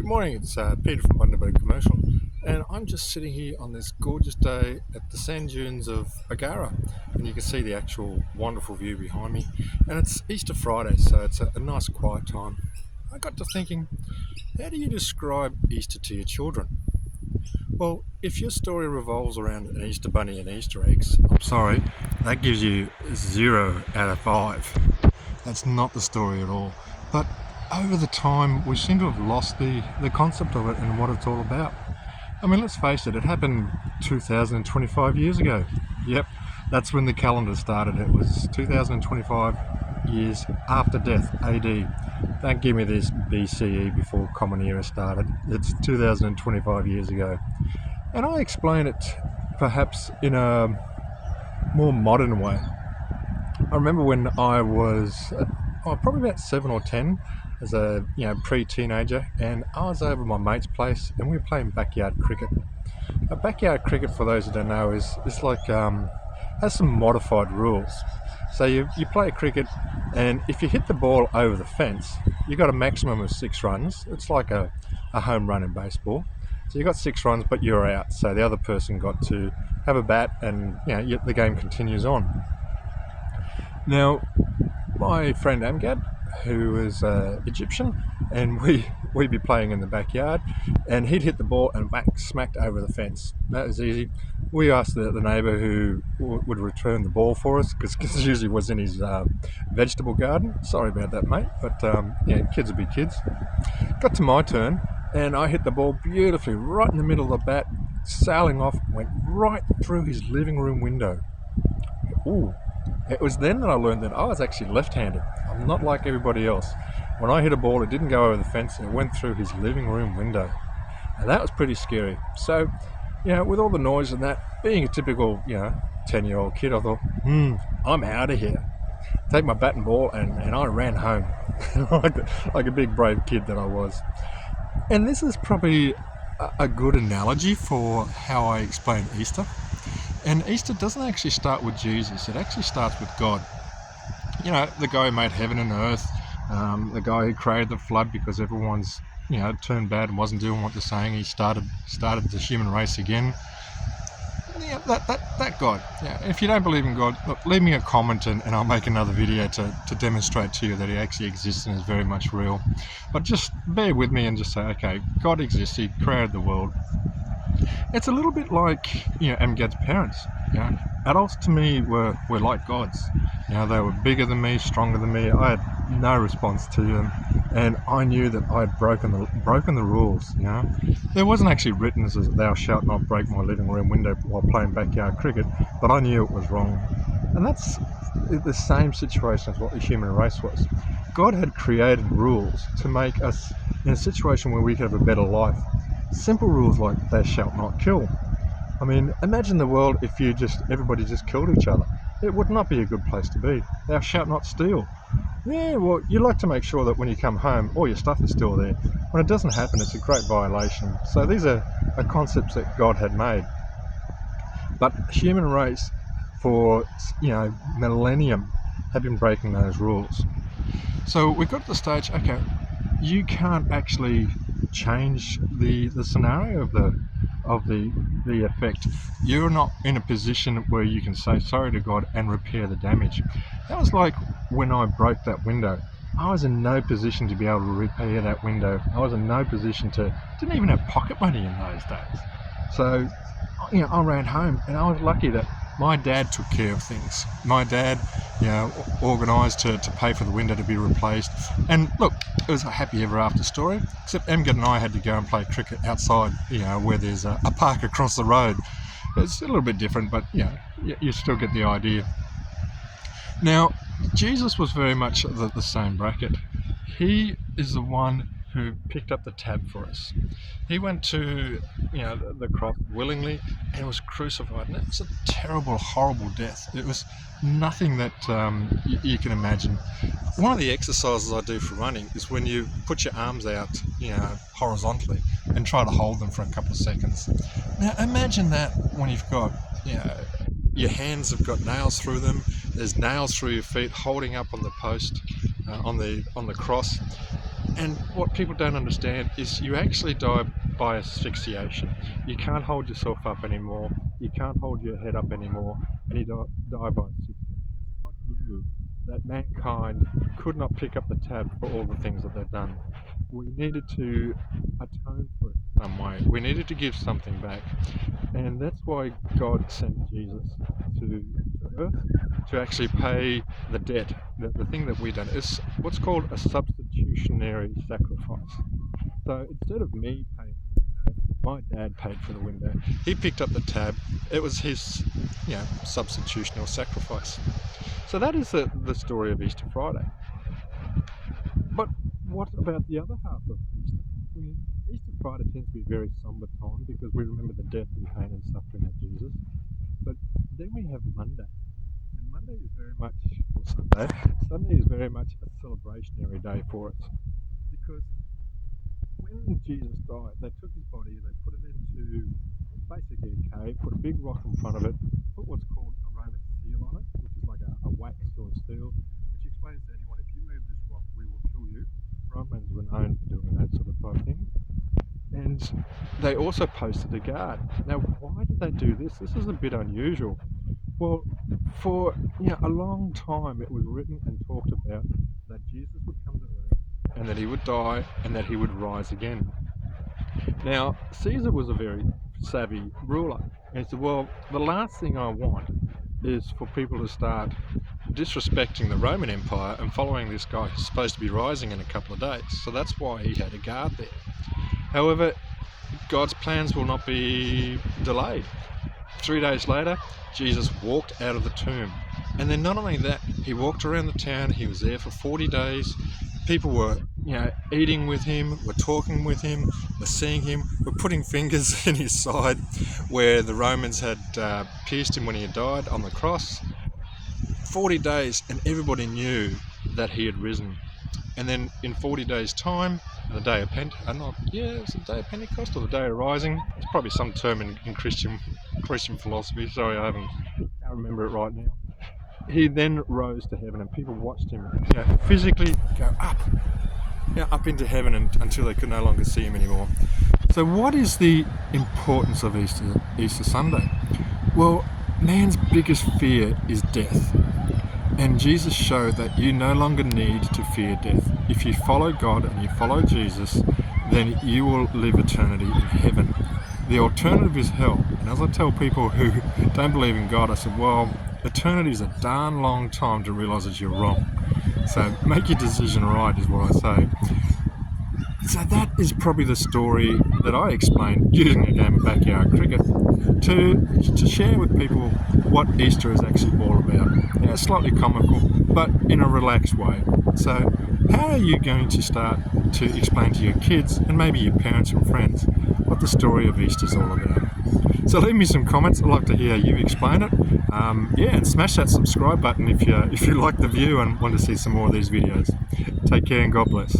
Good morning, it's Peter from Bundaberg Commercial, and I'm just sitting here on this gorgeous day at the sand dunes of Bargara, and you can see the actual wonderful view behind me. And it's Easter Friday, so it's a nice quiet time. I got to thinking, how do you describe Easter to your children? Well, if your story revolves around an Easter bunny and Easter eggs, I'm sorry, that gives you 0 out of 5. That's not the story at all. But over the time, we seem to have lost the concept of it and what it's all about. I mean, let's face it, it happened 2025 years ago. Yep, that's when the calendar started. It was 2025 years after death, AD. Don't give me this BCE, before Common Era started. It's 2025 years ago. And I explain it perhaps in a more modern way. I remember when I was probably about 7 or 10, as a pre-teenager, and I was over at my mate's place, and we were playing backyard cricket. Backyard cricket, for those who don't know, is like has some modified rules. So you play cricket, and if you hit the ball over the fence, you got a maximum of 6 runs. It's like a home run in baseball. So you got 6 runs, but you're out. So the other person got to have a bat, and the game continues on. Now, my friend Amgad, who is Egyptian, and we'd be playing in the backyard, and he'd hit the ball and smacked over the fence. That was easy. We asked the neighbour who would return the ball for us, because it usually was in his vegetable garden. Sorry about that, mate, but kids will be kids. Got to my turn, and I hit the ball beautifully right in the middle of the bat, sailing off, went right through his living room window. Ooh. It was then that I learned that I was actually left-handed. I'm not like everybody else. When I hit a ball, it didn't go over the fence, it went through his living room window. And that was pretty scary. So, with all the noise and that, being a typical, 10-year-old kid, I thought, I'm out of here. Take my bat and ball, and I ran home. like a big brave kid that I was. And this is probably a good analogy for how I explain Easter. And Easter doesn't actually start with Jesus, it actually starts with God. The guy who made heaven and earth, the guy who created the flood because everyone's, turned bad and wasn't doing what they're saying. He started the human race again. That God. If you don't believe in God, look, leave me a comment and I'll make another video to demonstrate to you that he actually exists and is very much real. But just bear with me and just say, okay, God exists, he created the world. It's a little bit like, Amgad's parents. Adults to me were like gods. They were bigger than me, stronger than me. I had no response to them, and I knew that I had broken the rules. There wasn't actually written as "Thou shalt not break my living room window" while playing backyard cricket, but I knew it was wrong. And that's the same situation as what the human race was. God had created rules to make us in a situation where we could have a better life. Simple rules like "Thou shalt not kill." I mean, imagine the world if everybody just killed each other. It would not be a good place to be. "Thou shalt not steal." Yeah, well, you like to make sure that when you come home, all your stuff is still there. When it doesn't happen, it's a great violation. So these are concepts that God had made. But human race, for millennium, have been breaking those rules. So we got to the stage, okay, you can't actually change the scenario of the effect. You're not in a position where you can say sorry to God and repair the damage. That was like when I broke that window. I was in no position to be able to repair that window. I was in no position didn't even have pocket money in those days. So, I ran home, and I was lucky that my dad took care of things. My dad, organised to pay for the window to be replaced. And look, it was a happy ever after story, except Amgad and I had to go and play cricket outside, where there's a park across the road. It's a little bit different, but, you still get the idea. Now, Jesus was very much the same bracket. He is the one who picked up the tab for us. He went to the cross willingly and was crucified, and it was a terrible, horrible death. It was nothing that you can imagine. One of the exercises I do for running is when you put your arms out horizontally and try to hold them for a couple of seconds. Now imagine that when you've got your hands have got nails through them, there's nails through your feet holding up on the post, on the cross. And what people don't understand is you actually die by asphyxiation. You can't hold yourself up anymore. You can't hold your head up anymore, and you die by asphyxiation. God knew that mankind could not pick up the tab for all the things that they've done. We needed to atone for it some way. We needed to give something back. And that's why God sent Jesus to earth to actually pay the debt, the thing that we've done. It's what's called a substitutionary sacrifice. So instead of me paying for the window, my dad paid for the window. He picked up the tab. It was his, substitutionary sacrifice. So that is the story of Easter Friday. But what about the other half of Easter? I mean, Easter Friday tends to be a very somber time because we remember the death and pain and suffering of Jesus. But then we have Monday. And Monday is very much, or Sunday is very much a celebrationary day for us. Because when Jesus died, they took his body, they put it into basically a cave, put a big rock in front of it, put what's called a Roman seal on it, which is like a wax or a steel, which explains to anyone, if you move this rock, we will kill you. Romans were known for doing that sort of type thing. And they also posted a guard. Now, why did they do this? This is a bit unusual. Well, for a long time, it was written and talked about that Jesus would come to earth and that he would die and that he would rise again. Now, Caesar was a very savvy ruler. And he said, well, the last thing I want is for people to start disrespecting the Roman Empire and following this guy who's supposed to be rising in a couple of days. So that's why he had a guard there. However, God's plans will not be delayed. 3 days later, Jesus walked out of the tomb. And then not only that, he walked around the town. He was there for 40 days. People were, eating with him, were talking with him, were seeing him, were putting fingers in his side where the Romans had pierced him when he had died on the cross. 40 days, and everybody knew that he had risen. And then in 40 days' time, the day of it's the day of Pentecost or the day of rising. It's probably some term in Christian philosophy. Sorry, I can't remember it right now. He then rose to heaven, and people watched him physically go up into heaven until they could no longer see him anymore. So what is the importance of Easter Sunday? Well, man's biggest fear is death. And Jesus showed that you no longer need to fear death. If you follow God and you follow Jesus, then you will live eternity in heaven. The alternative is hell. And as I tell people who don't believe in God, I said, well, eternity is a darn long time to realise that you're wrong. So make your decision right is what I say. So that is probably the story that I explained using a game of backyard cricket to share with people what Easter is actually all about. It's slightly comical, but in a relaxed way. So how are you going to start to explain to your kids and maybe your parents and friends what the story of Easter is all about? So leave me some comments. I'd like to hear you explain it. And smash that subscribe button if you like the view and want to see some more of these videos. Take care and God bless.